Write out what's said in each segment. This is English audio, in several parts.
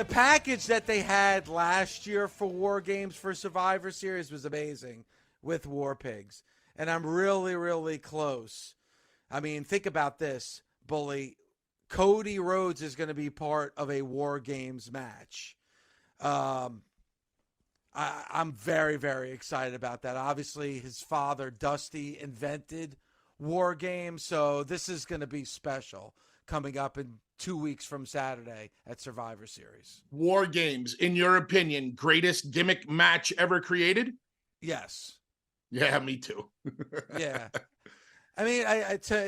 The package that they had last year for War Games for Survivor Series was amazing with War Pigs. And I'm really, really close. I mean, think about this, Bully. Cody Rhodes is going to be part of a War Games match. I'm very, very excited about that. Obviously, his father, Dusty, invented War Games, so this is going to be special coming up in 2 weeks from Saturday at Survivor Series. War Games, in your opinion, greatest gimmick match ever created? Yes. Yeah, me too. Yeah. I mean,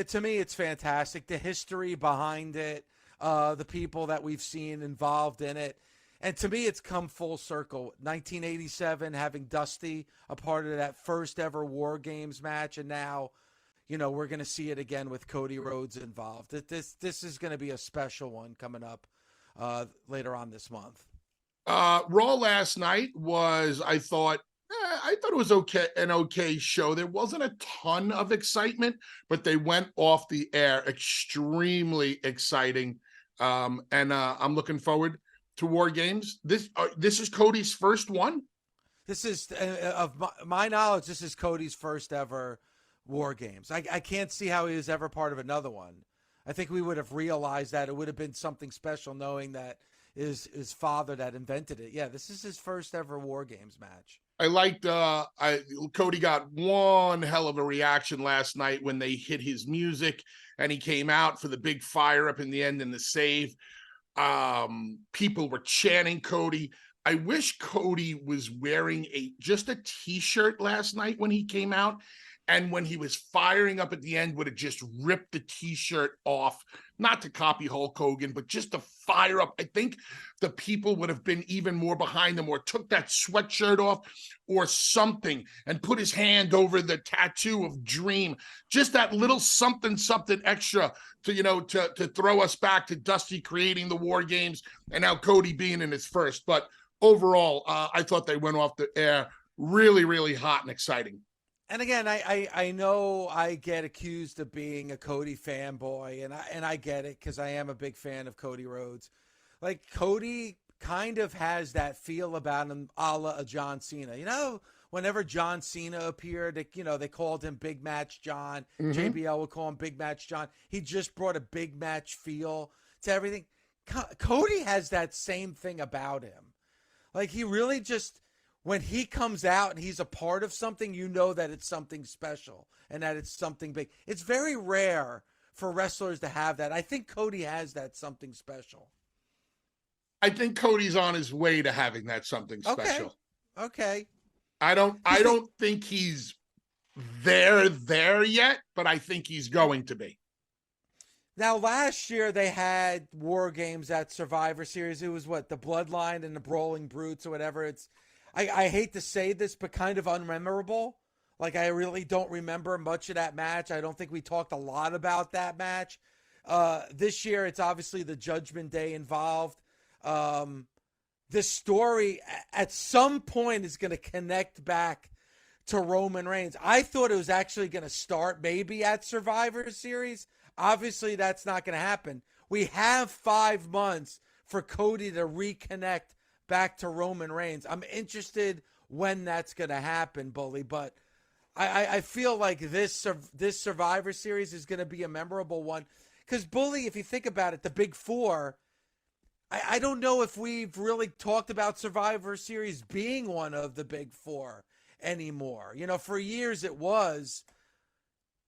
to me, it's fantastic. The history behind it, the people that we've seen involved in it. And to me, it's come full circle. 1987, having Dusty a part of that first ever War Games match. And now, you know, we're going to see it again with Cody Rhodes involved. This is going to be a special one coming up later on this month. Raw last night was, I thought it was an okay show. There wasn't a ton of excitement, but they went off the air extremely exciting. And I'm looking forward to War Games. This is Cody's first one. This is, of my knowledge, this is Cody's first ever War Games. I can't see how he was ever part of another one. I think we would have realized that it would have been something special knowing that is his father that invented it. Yeah, this is his first ever War Games match. I liked Cody got one hell of a reaction last night when they hit his music and he came out for the big fire up in the end and the save. People were chanting Cody. I wish Cody was wearing just a t-shirt last night when he came out, and when he was firing up at the end would have just ripped the t-shirt off, not to copy Hulk Hogan, but just to fire up. I think the people would have been even more behind him, or took that sweatshirt off or something and put his hand over the tattoo of Dream. Just that little something extra to throw us back to Dusty creating the War Games and now Cody being in his first. But overall, I thought they went off the air really, really hot and exciting. And again, I know I get accused of being a Cody fanboy, and I get it because I am a big fan of Cody Rhodes. Like, Cody kind of has that feel about him, a la a John Cena. You know, whenever John Cena appeared, they called him Big Match John. Mm-hmm. JBL would call him Big Match John. He just brought a big match feel to everything. Cody has that same thing about him. Like, he really just, when he comes out and he's a part of something, you know that it's something special and that it's something big. It's very rare for wrestlers to have that. I think Cody has that something special. I think Cody's on his way to having that something special. Okay. I don't think he's there yet, but I think he's going to be. Now, last year they had War Games at Survivor Series. It was the Bloodline and the Brawling Brutes or whatever. I hate to say this, but kind of unmemorable. Like, I really don't remember much of that match. I don't think we talked a lot about that match. This year, it's obviously the Judgment Day involved. This story at some point is going to connect back to Roman Reigns. I thought it was actually going to start maybe at Survivor Series. Obviously, that's not going to happen. We have 5 months for Cody to reconnect back to Roman Reigns. I'm interested when that's going to happen, Bully, but I feel like this Survivor Series is going to be a memorable one. Because, Bully, if you think about it, the Big Four, I don't know if we've really talked about Survivor Series being one of the Big Four anymore. You know, for years it was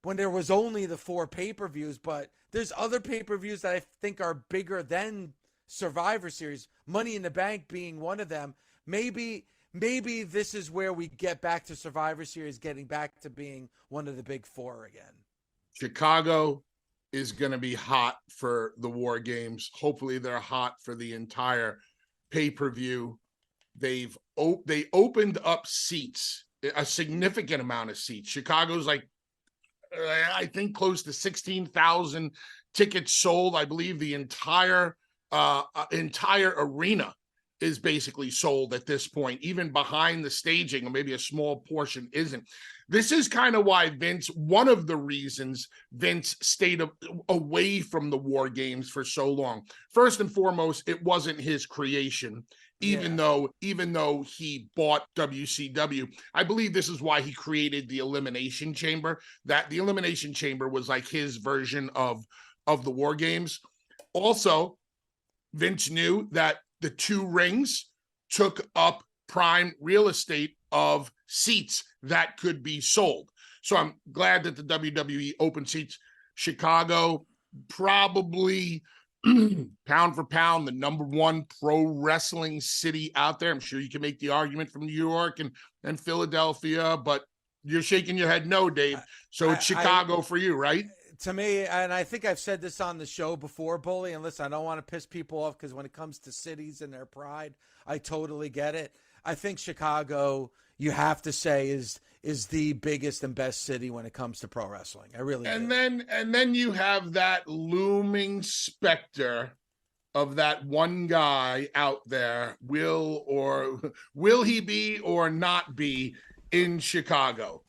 when there was only the 4 pay-per-views, but there's other pay-per-views that I think are bigger than Survivor Series, Money in the Bank being one of them. Maybe this is where we get back to Survivor Series, getting back to being one of the Big Four again. Chicago is going to be hot for the War Games. Hopefully they're hot for the entire pay-per-view. They opened up seats, a significant amount of seats. Chicago's I think close to 16,000 tickets sold. I believe the entire arena is basically sold at this point, even behind the staging, or maybe a small portion isn't. This is kind of why one of the reasons Vince stayed away from the War Games for so long. First and foremost, it wasn't his creation, even though he bought WCW. I believe this is why he created the Elimination Chamber. That the Elimination Chamber was like his version of the War Games. Also, Vince knew that the two rings took up prime real estate of seats that could be sold. So I'm glad that the WWE open seats. Chicago, probably pound for pound, the number one pro wrestling city out there. I'm sure you can make the argument from New York and Philadelphia, but you're shaking your head no, Dave. So it's Chicago for you, right? To me, and I think I've said this on the show before, Bully, and listen, I don't want to piss people off because when it comes to cities and their pride, I totally get it. I think Chicago, you have to say, is the biggest and best city when it comes to pro wrestling. I really do. And then you have that looming specter of that one guy out there. Will he be or not be in Chicago?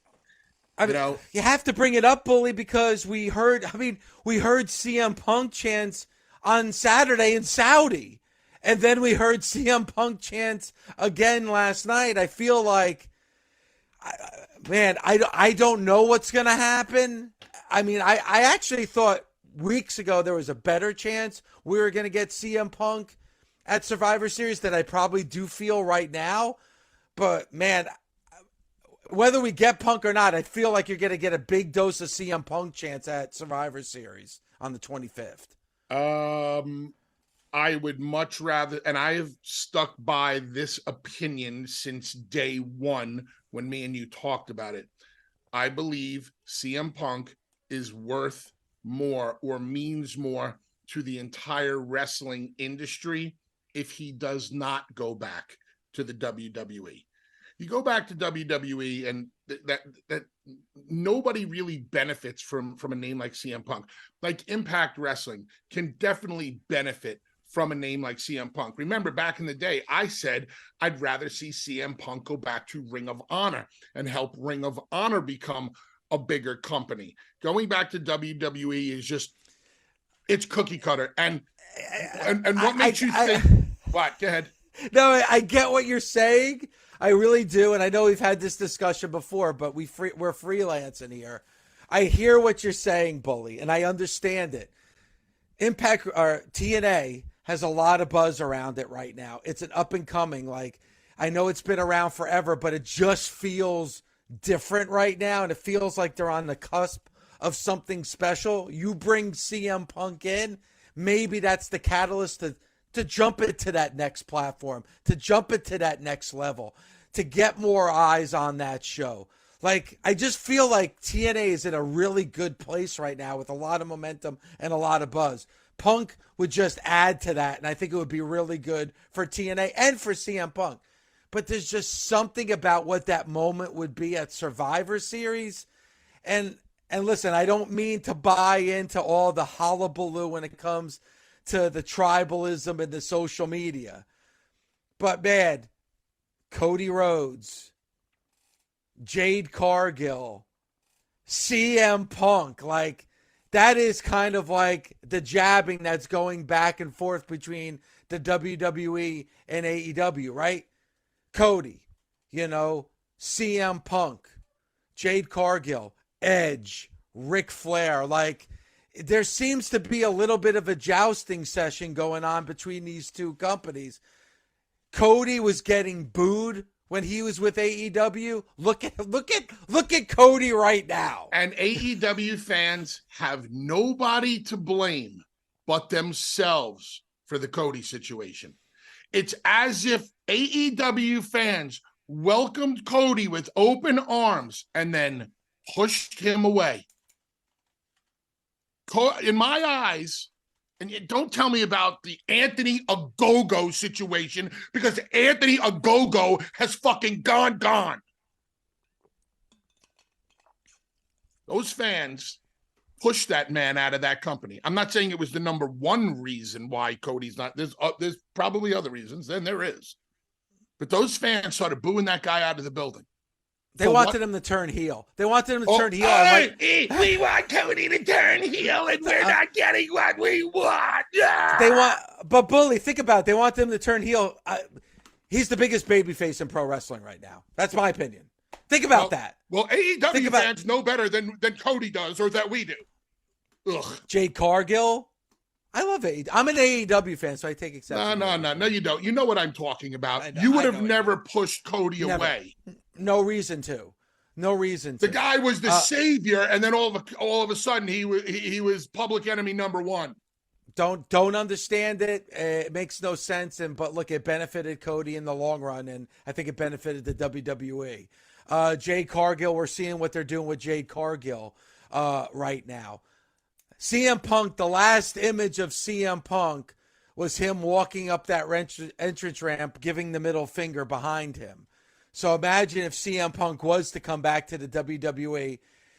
You have to bring it up, Bully, because we heard CM Punk chants on Saturday in Saudi, and then we heard CM Punk chants again last night. I feel like, I don't know what's going to happen. I mean, I actually thought weeks ago there was a better chance we were going to get CM Punk at Survivor Series than I probably do feel right now. But, man, whether we get Punk or not, I feel like you're going to get a big dose of CM Punk chance at Survivor Series on the 25th. I would much rather, and I have stuck by this opinion since day one when me and you talked about it. I believe CM Punk is worth more or means more to the entire wrestling industry if he does not go back to the WWE. You go back to WWE, and that nobody really benefits from a name like CM Punk. Like Impact Wrestling can definitely benefit from a name like CM Punk. Remember, back in the day, I said I'd rather see CM Punk go back to Ring of Honor and help Ring of Honor become a bigger company. Going back to WWE is just, it's cookie cutter. And what makes you think? What? Go ahead. No, I get what you're saying. I really do, and I know we've had this discussion before, but we're freelancing here. I hear what you're saying, Bully, and I understand it. Impact or TNA has a lot of buzz around it right now. It's an up and coming. Like, I know it's been around forever, but it just feels different right now, and it feels like they're on the cusp of something special. You bring CM Punk in, maybe that's the catalyst to jump it to that next platform, to jump it to that next level, to get more eyes on that show. Like, I just feel like TNA is in a really good place right now with a lot of momentum and a lot of buzz. Punk would just add to that, and I think it would be really good for TNA and for CM Punk. But there's just something about what that moment would be at Survivor Series. And listen, I don't mean to buy into all the hullabaloo when it comes to the tribalism and the social media. But, man, Cody Rhodes, Jade Cargill, CM Punk, like, that is kind of like the jabbing that's going back and forth between the WWE and AEW, right? Cody, CM Punk, Jade Cargill, Edge, Ric Flair, like, there seems to be a little bit of a jousting session going on between these two companies. Cody was getting booed when he was with AEW. Look at Cody right now. And AEW fans have nobody to blame but themselves for the Cody situation. It's as if AEW fans welcomed Cody with open arms and then pushed him away. In my eyes, and don't tell me about the Anthony Ogogo situation, because Anthony Ogogo has fucking gone. Those fans pushed that man out of that company. I'm not saying it was the number one reason why Cody's not. There's probably other reasons. Then there is. But those fans started booing that guy out of the building. They wanted him to turn heel. They wanted him to turn heel. We want Cody to turn heel, and we're not getting what we want. But Bully, think about it. They want them to turn heel. He's the biggest babyface in pro wrestling right now. That's my opinion. Think about that. Well, AEW fans know better than Cody does, or that we do. Ugh. Jade Cargill. I love AEW. I'm an AEW fan, so I take exception. No, you don't. You know what I'm talking about. You would have never pushed Cody away. No reason to. The guy was the savior, and then all of a sudden he was public enemy number one. Don't understand it. It makes no sense. But look, it benefited Cody in the long run, and I think it benefited the WWE. Jade Cargill, we're seeing what they're doing with Jade Cargill right now. CM Punk, the last image of CM Punk was him walking up that entrance ramp, giving the middle finger behind him. So imagine if CM Punk was to come back to the WWE.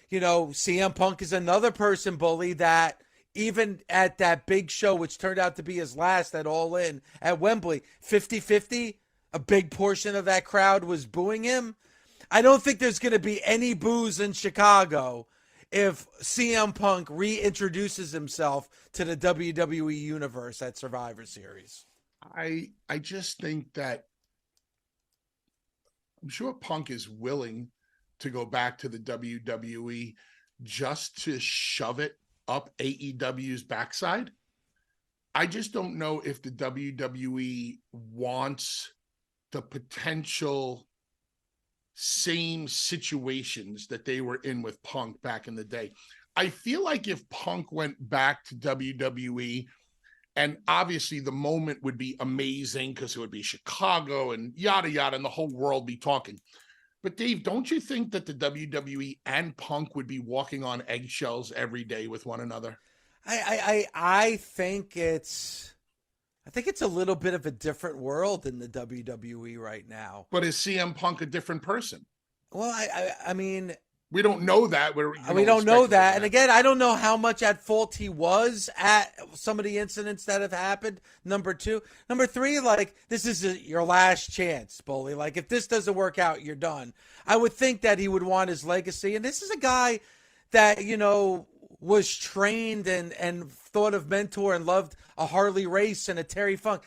You know, CM Punk is another person, Bully, that even at that big show, which turned out to be his last at All In at Wembley, 50-50, a big portion of that crowd was booing him. I don't think there's going to be any boos in Chicago if CM Punk reintroduces himself to the WWE universe at Survivor Series. I just think that I'm sure Punk is willing to go back to the WWE just to shove it up AEW's backside. I just don't know if the WWE wants the potential same situations that they were in with Punk back in the day. I feel like if Punk went back to WWE, and obviously the moment would be amazing because it would be Chicago and yada, yada, and the whole world be talking. But Dave, don't you think that the WWE and Punk would be walking on eggshells every day with one another? I think it's a little bit of a different world in the WWE right now. But is CM Punk a different person? Well, I mean, we don't know that. We don't know that. And again, I don't know how much at fault he was at some of the incidents that have happened. Number two. Number three, like, this is your last chance, Bully. Like, if this doesn't work out, you're done. I would think that he would want his legacy. And this is a guy that, you know, was trained and thought of mentor and loved a Harley Race and a Terry Funk.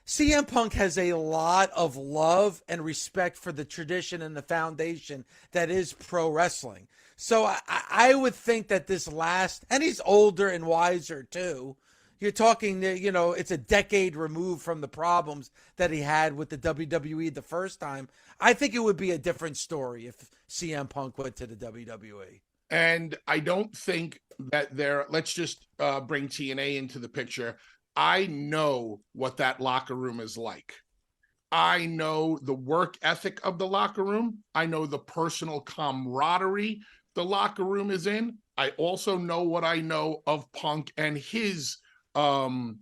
CM Punk has a lot of love and respect for the tradition and the foundation that is pro wrestling. So I would think that this last, and he's older and wiser too. You're talking, you know, it's a decade removed from the problems that he had with the WWE the first time. I think it would be a different story if CM Punk went to the WWE. And I don't think that let's just bring TNA into the picture. I know what that locker room is like. I know the work ethic of the locker room. I know the personal camaraderie the locker room is in. I also know what I know of Punk and his attitude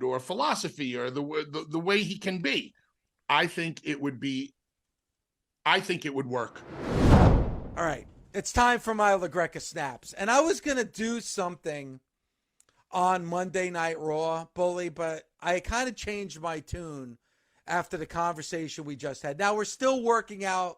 or philosophy or the way he can be. I think it would work. All right, it's time for my LaGreca snaps. And I was going to do something on Monday Night Raw, Bully, but I kind of changed my tune after the conversation we just had. Now, we're still working out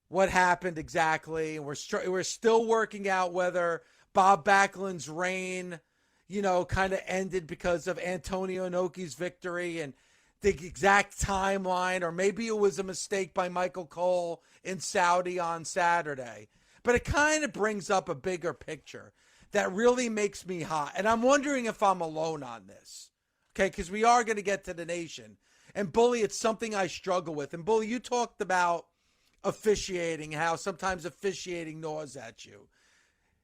what happened exactly, and we're still working out whether Bob Backlund's reign, you know, kind of ended because of Antonio Inoki's victory and the exact timeline, or maybe it was a mistake by Michael Cole in Saudi on Saturday. But it kind of brings up a bigger picture that really makes me hot. And I'm wondering if I'm alone on this. Okay, because we are going to get to the nation. And Bully, it's something I struggle with. And Bully, you talked about officiating, how sometimes officiating gnaws at you.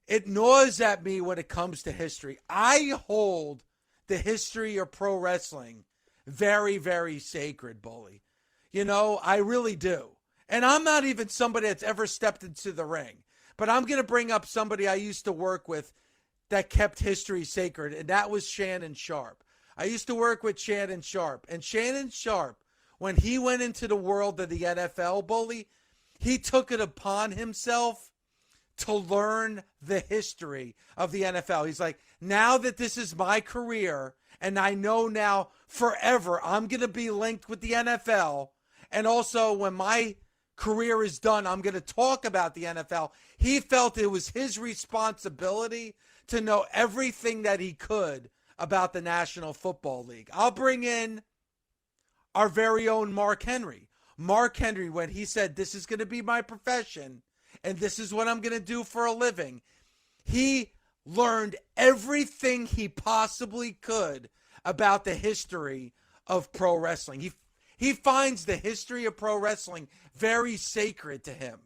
It gnaws at me when it comes to history. I hold the history of pro wrestling very, very sacred, Bully. You know, I really do. And I'm not even somebody that's ever stepped into the ring. But I'm going to bring up somebody I used to work with that kept history sacred, and that was Shannon Sharp. I used to work with Shannon Sharp. And Shannon Sharp, when he went into the world of the NFL, Bully, he took it upon himself to learn the history of the NFL. He's like, now that this is my career and I know now forever I'm going to be linked with the NFL, and also when my career is done, I'm going to talk about the NFL. He felt it was his responsibility to know everything that he could about the National Football League. I'll bring in our very own Mark Henry. Mark Henry, when he said, this is going to be my profession and this is what I'm going to do for a living, he learned everything he possibly could about the history of pro wrestling. He finds the history of pro wrestling very sacred to him.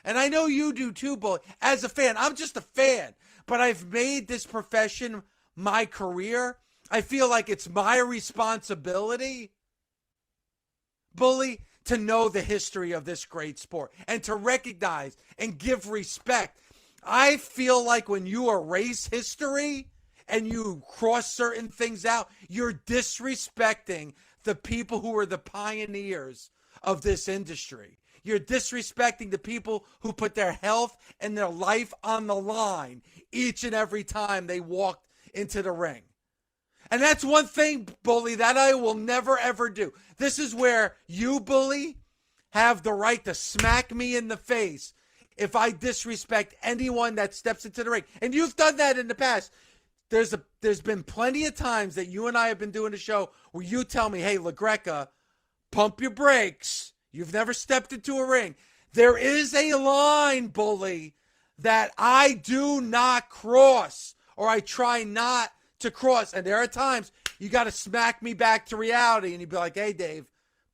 And I know you do too, Bully. As a fan, I'm just a fan, but I've made this profession my career. I feel like it's my responsibility, Bully, to know the history of this great sport and to recognize and give respect. I feel like when you erase history and you cross certain things out, you're disrespecting the people who were the pioneers of this industry. You're disrespecting the people who put their health and their life on the line each and every time they walked into the ring. And that's one thing, Bully, that I will never, ever do. This is where you, Bully, have the right to smack me in the face if I disrespect anyone that steps into the ring. And you've done that in the past. There's been plenty of times that you and I have been doing a show where you tell me, hey, LaGreca, pump your brakes. You've never stepped into a ring. There is a line, Bully, that I do not cross, or I try not to cross. And there are times you got to smack me back to reality and you'd be like, hey, Dave,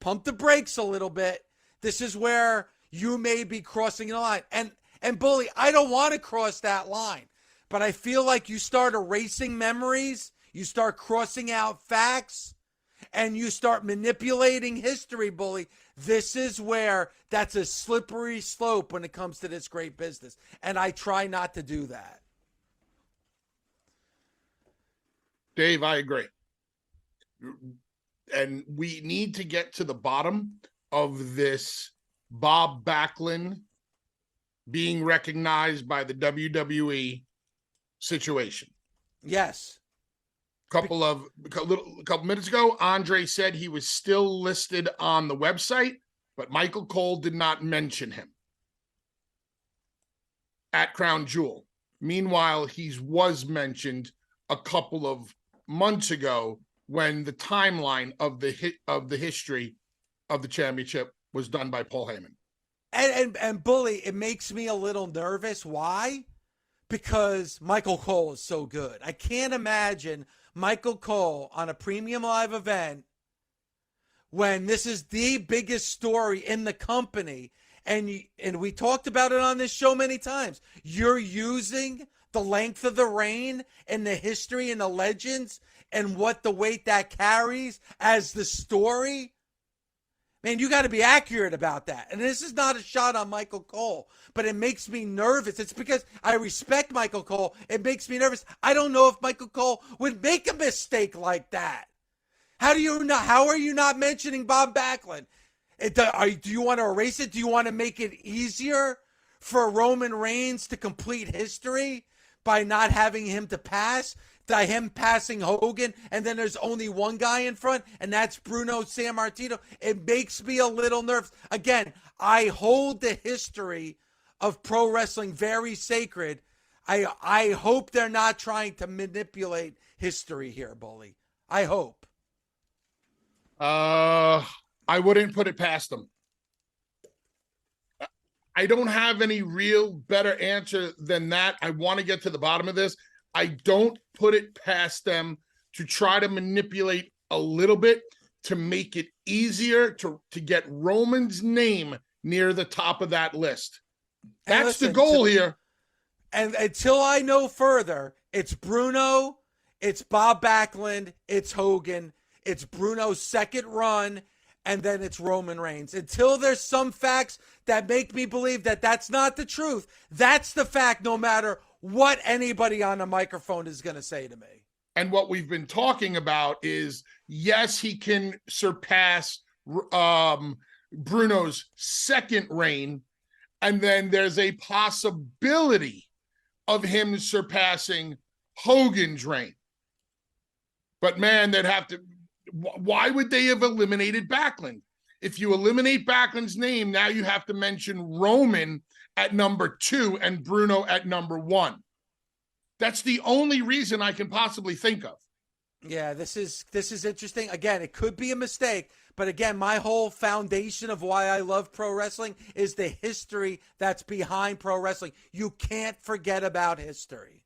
pump the brakes a little bit. This is where you may be crossing the line. And Bully, I don't want to cross that line. But I feel like you start erasing memories, you start crossing out facts, and you start manipulating history, Bully. This is where that's a slippery slope when it comes to this great business. And I try not to do that. Dave, I agree. And we need to get to the bottom of this Bob Backlund being recognized by the WWE situation. Yes. A couple minutes ago, Andre said he was still listed on the website, but Michael Cole did not mention him at Crown Jewel. Meanwhile, he was mentioned a couple of months ago when the timeline of the history of the championship was done by Paul Heyman. And Bully, it makes me a little nervous. Why? Because Michael Cole is so good. I can't imagine Michael Cole on a premium live event when this is the biggest story in the company. And we talked about it on this show many times. You're using the length of the reign and the history and the legends and what the weight that carries as the story. Man, you got to be accurate about that. And this is not a shot on Michael Cole, but it makes me nervous. It's because I respect Michael Cole. It makes me nervous. I don't know if Michael Cole would make a mistake like that. How are you not mentioning Bob Backlund? Do you want to erase it? Do you want to make it easier for Roman Reigns to complete history by not having him to pass? By him passing Hogan, and then there's only one guy in front, and that's Bruno Sammartino. It makes me a little nervous. Again, I hold the history of pro wrestling very sacred. I hope they're not trying to manipulate history here, Bully. I hope. I wouldn't put it past them. I don't have any real better answer than that. I want to get to the bottom of this. I don't put it past them to try to manipulate a little bit to make it easier to get Roman's name near the top of that list. That's the goal here. And until I know further, it's Bruno, it's Bob Backlund, it's Hogan, it's Bruno's second run, and then it's Roman Reigns. Until there's some facts that make me believe that that's not the truth, that's the fact no matter what anybody on a microphone is going to say to me. And what we've been talking about is, yes, he can surpass Bruno's second reign And then there's a possibility of him surpassing Hogan's reign. But man, they'd have to, why would they have eliminated Backlund? If you eliminate Backlund's name, now you have to mention Roman at number 2 and Bruno at number 1. That's the only reason I can possibly think of. Yeah, this is interesting. Again, it could be a mistake, but again, my whole foundation of why I love pro wrestling is the history that's behind pro wrestling. You can't forget about history.